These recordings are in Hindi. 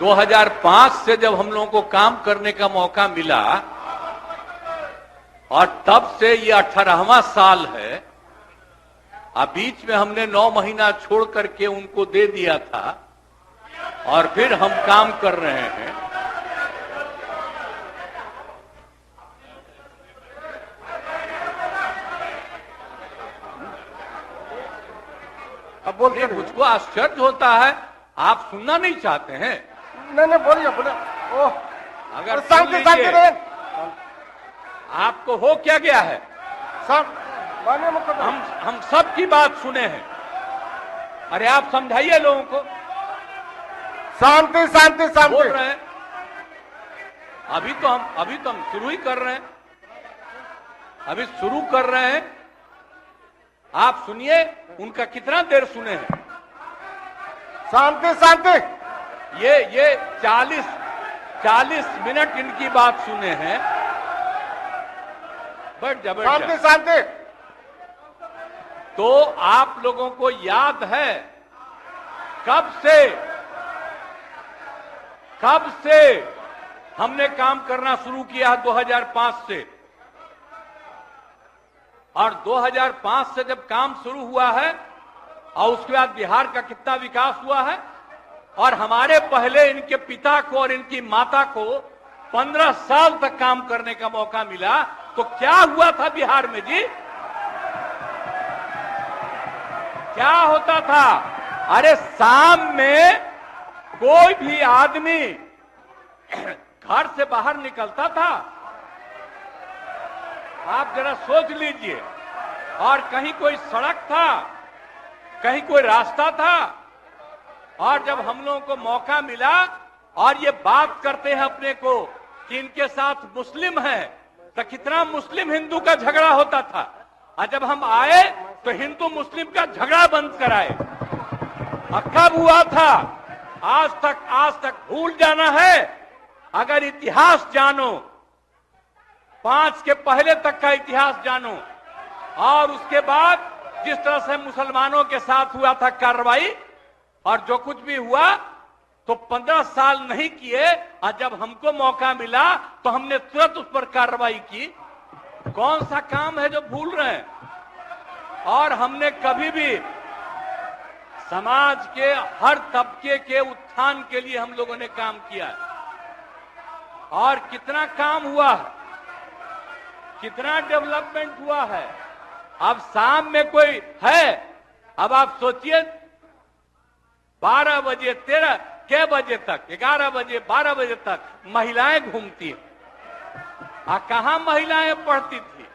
2005 से जब हम लोगों को काम करने का मौका मिला और तब से ये 18वां साल है। अब बीच में हमने 9 महीना छोड़ करके उनको दे दिया था और फिर हम काम कर रहे हैं। अब बोलिए, मुझको आश्चर्य होता है, आप सुनना नहीं चाहते हैं? नहीं बोलिए बोले। ओह, अगर शांति शांति रहे। आपको हो क्या गया है? सब माननीय मुख्यमंत्री, हम सब की बात सुने हैं। अरे आप समझाइए लोगों को। शांति शांति बोल शांति। रहे हैं अभी तो हम शुरू ही कर रहे हैं। अभी शुरू कर रहे हैं। आप सुनिए, उनका कितना देर सुने हैं। शांति शांति। ये 40 मिनट इनकी बात सुने हैं। बट शांति जबरदस्त। शांति। तो आप लोगों को याद है कब से हमने काम करना शुरू किया? 2005 से। और 2005 से जब काम शुरू हुआ है और उसके बाद बिहार का कितना विकास हुआ है। और हमारे पहले इनके पिता को और इनकी माता को 15 साल तक काम करने का मौका मिला। तो क्या हुआ था बिहार में जी? क्या होता था? अरे शाम में कोई भी आदमी घर से बाहर निकलता था, आप जरा सोच लीजिए, और कहीं कोई सड़क था, कहीं कोई रास्ता था। और जब हम लोगों को मौका मिला और ये बात करते हैं अपने को कि इनके साथ मुस्लिम है, तो कितना मुस्लिम हिंदू का झगड़ा होता था। और जब हम आए तो हिंदू मुस्लिम का झगड़ा बंद कराए। और कब हुआ था? आज तक भूल जाना है। अगर इतिहास जानो, 5 के पहले तक का इतिहास जानो, और उसके बाद जिस तरह से मुसलमानों के साथ हुआ था कार्रवाई, और जो कुछ भी हुआ, तो 15 साल नहीं किए। और जब हमको मौका मिला तो हमने तुरंत उस पर कार्रवाई की। कौन सा काम है जो भूल रहे हैं? और हमने कभी भी समाज के हर तबके के उत्थान के लिए हम लोगों ने काम किया है। और कितना काम हुआ है, कितना डेवलपमेंट हुआ है। अब शाम में कोई है, अब आप सोचिए 12 बजे 13 के बजे तक, 11 बजे 12 बजे तक महिलाएं घूमती हैं। कहां महिलाएं पढ़ती थी?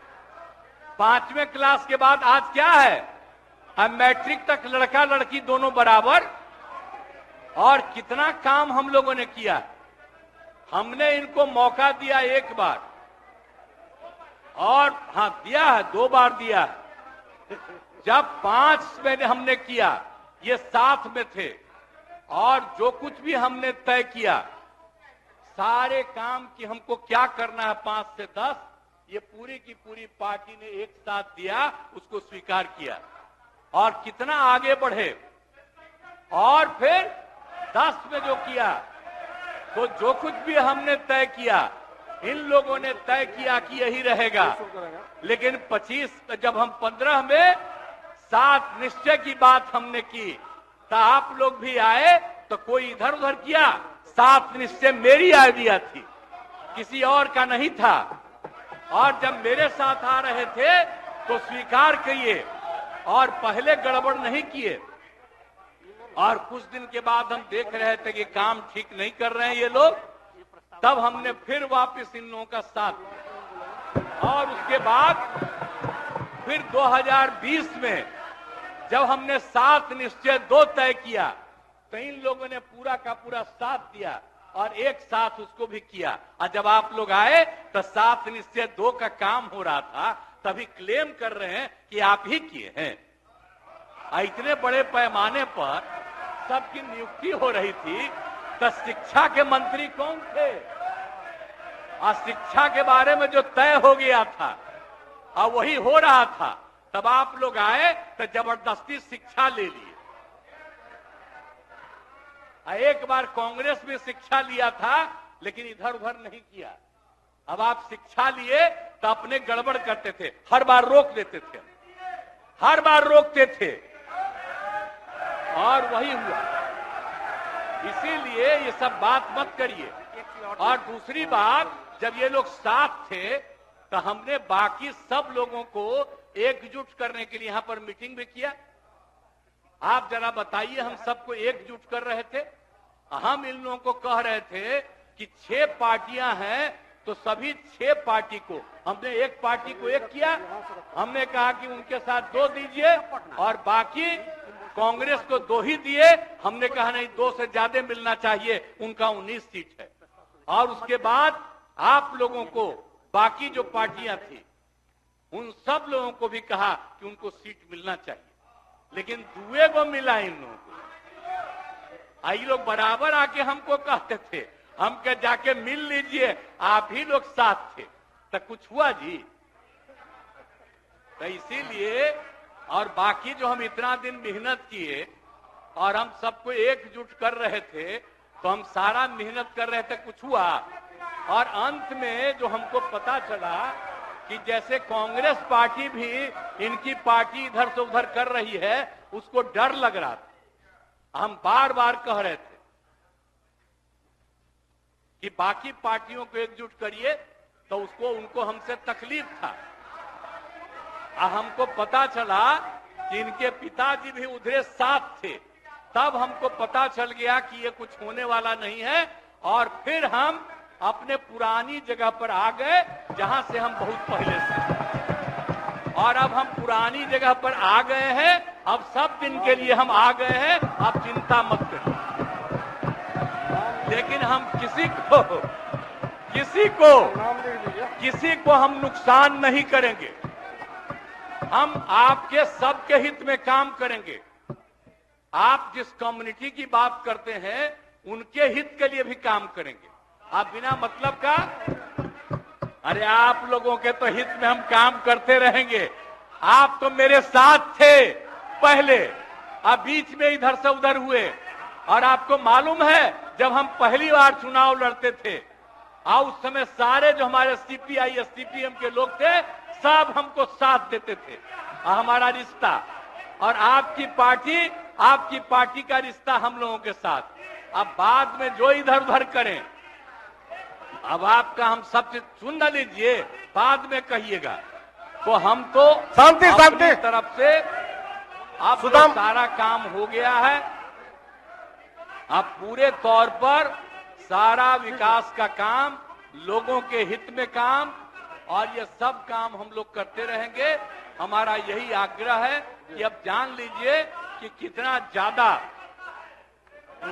5वें क्लास के बाद आज क्या है? अब मैट्रिक तक लड़का लड़की दोनों बराबर। और कितना काम हम लोगों ने किया। हमने इनको मौका दिया एक बार, और हाँ दिया है, 2 बार दिया है। जब 5 में हमने किया, ये साथ में थे, और जो कुछ भी हमने तय किया, सारे काम की हमको क्या करना है 5 से 10, ये पूरी की पूरी पार्टी ने एक साथ दिया, उसको स्वीकार किया। और कितना आगे बढ़े। और फिर 10 में जो किया, तो जो कुछ भी हमने तय किया, इन लोगों ने तय किया कि यही रहेगा। लेकिन 25 जब हम 15 में 7 निश्चय की बात हमने की, तो आप लोग भी आए, तो कोई इधर उधर किया। 7 निश्चय मेरी आइडिया थी, किसी और का नहीं था। और जब मेरे साथ आ रहे थे तो स्वीकार किए, और पहले गड़बड़ नहीं किए। और कुछ दिन के बाद हम देख रहे थे कि काम ठीक नहीं कर रहे हैं ये लोग, तब हमने फिर वापस इन लोगों का साथ दिया। और उसके बाद फिर 2020 में जब हमने 7 निश्चय 2 तय किया, तो इन लोगों ने पूरा का पूरा साथ दिया और एक साथ उसको भी किया। और जब आप लोग आए तो 7 निश्चय 2 का काम हो रहा था, तभी क्लेम कर रहे हैं कि आप ही किए हैं। इतने बड़े पैमाने पर सबकी नियुक्ति हो रही थी, तो शिक्षा के मंत्री कौन थे? और शिक्षा के बारे में जो तय हो गया था और वही हो रहा था, तब आप लोग आए तो जबरदस्ती शिक्षा ले लिए। एक बार कांग्रेस में शिक्षा लिया था, लेकिन इधर उधर नहीं किया। अब आप शिक्षा लिए तो अपने गड़बड़ करते थे, हर बार रोक देते थे, हर बार रोकते थे, और वही हुआ। इसीलिए ये सब बात मत करिए। और दूसरी बात, जब ये लोग साथ थे तो हमने बाकी सब लोगों को एकजुट करने के लिए यहां पर मीटिंग भी किया। आप जरा बताइए, हम सबको एकजुट कर रहे थे। हम इन लोगों को कह रहे थे कि 6 पार्टियां हैं तो सभी 6 पार्टी को, हमने एक पार्टी को एक किया। हमने कहा कि उनके साथ 2 दीजिए और बाकी कांग्रेस को 2 ही दिए। हमने कहा नहीं, 2 से ज्यादा मिलना चाहिए, उनका 19 सीट है। और उसके बाद आप लोगों को बाकी जो पार्टियां थी उन सब लोगों को भी कहा कि उनको सीट मिलना चाहिए, लेकिन दुए को मिला इन लोगों को। आई लोग बराबर आके हमको कहते थे, हम के जाके मिल लीजिए, आप ही लोग साथ थे, तो कुछ हुआ जी? तो इसीलिए, और बाकी जो हम इतना दिन मेहनत किए और हम सबको एकजुट कर रहे थे, तो हम सारा मेहनत कर रहे थे, कुछ हुआ? और अंत में जो हमको पता चला कि जैसे कांग्रेस पार्टी भी इनकी पार्टी इधर से उधर कर रही है, उसको डर लग रहा था। हम बार बार कह रहे थे कि बाकी पार्टियों को एकजुट करिए, तो उसको उनको हमसे तकलीफ था। हमको पता चला कि इनके पिताजी भी उधरे साथ थे, तब हमको पता चल गया कि ये कुछ होने वाला नहीं है। और फिर हम अपने पुरानी जगह पर आ गए, जहां से हम बहुत पहले से। और अब हम पुरानी जगह पर आ गए हैं, अब सब दिन के लिए हम आ गए हैं, अब चिंता मत करिए। लेकिन हम किसी को हम नुकसान नहीं करेंगे। हम आपके सबके हित में काम करेंगे। आप जिस कम्युनिटी की बात करते हैं, उनके हित के लिए भी काम करेंगे। आप बिना मतलब का, अरे आप लोगों के तो हित में हम काम करते रहेंगे। आप तो मेरे साथ थे पहले, अब बीच में इधर से उधर हुए। और आपको मालूम है, जब हम पहली बार चुनाव लड़ते थे, उस समय सारे जो हमारे सीपीआई या सीपीएम के लोग थे, सब हमको साथ देते थे। हमारा रिश्ता और आपकी पार्टी का रिश्ता हम लोगों के साथ। अब बाद में जो इधर उधर करें, अब आपका हम सब चीज सुन न लीजिए, बाद में कहिएगा। तो हम तो शांति तरफ से अब तो सारा काम हो गया है। अब पूरे तौर पर सारा विकास का काम, लोगों के हित में काम, और ये सब काम हम लोग करते रहेंगे। हमारा यही आग्रह है कि अब जान लीजिए कि कितना ज्यादा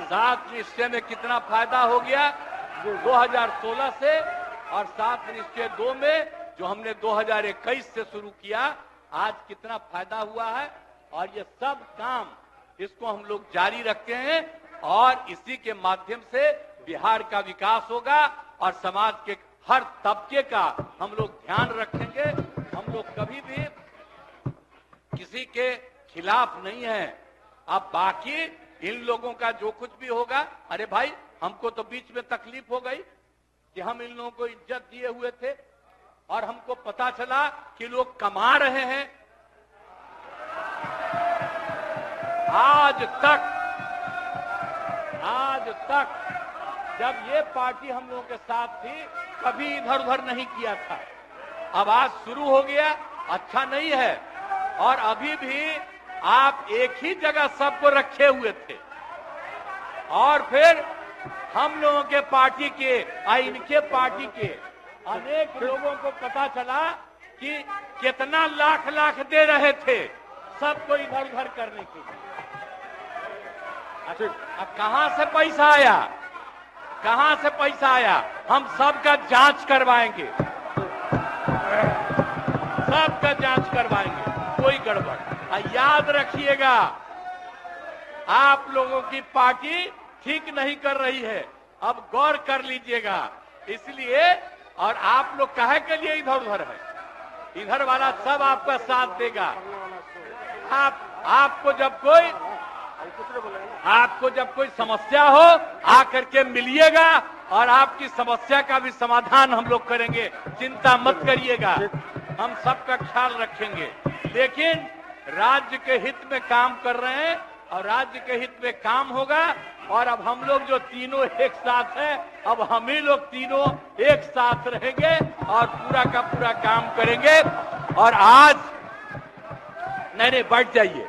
7 निश्चय में कितना फायदा हो गया 2016 से, और 7 निश्चय 2 में जो हमने 2021 से शुरू किया, आज कितना फायदा हुआ है। और ये सब काम इसको हम लोग जारी रखते हैं, और इसी के माध्यम से बिहार का विकास होगा और समाज के हर तबके का हम लोग ध्यान रखेंगे। हम लोग कभी भी किसी के खिलाफ नहीं है। अब बाकी इन लोगों का जो कुछ भी होगा, अरे भाई हमको तो बीच में तकलीफ हो गई कि हम इन लोगों को इज्जत दिए हुए थे, और हमको पता चला कि लोग कमा रहे हैं। आज तक जब ये पार्टी हम लोगों के साथ थी, कभी इधर उधर नहीं किया था। अब आज शुरू हो गया, अच्छा नहीं है। और अभी भी आप एक ही जगह सबको रखे हुए थे, और फिर हम लोगों के पार्टी के इनके पार्टी के अनेक लोगों को पता चला कि कितना लाख लाख दे रहे थे सबको इधर उधर करने के लिए। अब कहां से पैसा आया, कहां से पैसा आया? हम सबका जांच करवाएंगे, सबका जांच करवाएंगे, कोई गड़बड़। याद रखिएगा, आप लोगों की पार्टी ठीक नहीं कर रही है, अब गौर कर लीजिएगा। इसलिए, और आप लोग काहे के लिए इधर उधर है? इधर वाला सब आपका साथ देगा। आपको जब कोई आपको जब कोई समस्या हो आकर के मिलिएगा और आपकी समस्या का भी समाधान हम लोग करेंगे, चिंता मत करिएगा, हम सबका ख्याल रखेंगे। लेकिन राज्य के हित में काम कर रहे हैं और राज्य के हित में काम होगा। और अब हम लोग जो तीनों एक साथ हैं, अब हम ही लोग तीनों एक साथ रहेंगे और पूरा का पूरा काम करेंगे। और आज नहीं बैठ जाइए,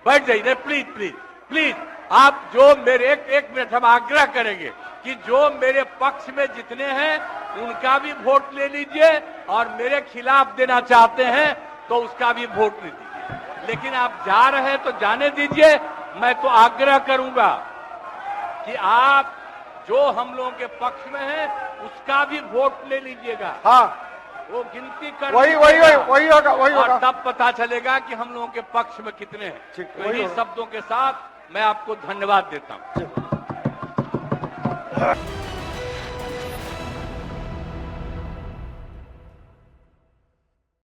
प्लीज प्लीज प्लीज, आप जो मेरे एक मिनट हम आग्रह करेंगे कि जो मेरे पक्ष में जितने हैं उनका भी वोट ले लीजिए और मेरे खिलाफ देना चाहते हैं तो उसका भी वोट ले दीजिए। लेकिन आप जा रहे हैं तो जाने दीजिए। मैं तो आग्रह करूंगा कि आप जो हम लोगों के पक्ष में है उसका भी वोट ले लीजिएगा। हाँ, वो गिनती कर वही होगा। और तब पता चलेगा कि हम लोगों के पक्ष में कितने हैं। ठीक, तो इन्हीं शब्दों के साथ मैं आपको धन्यवाद देता हूं।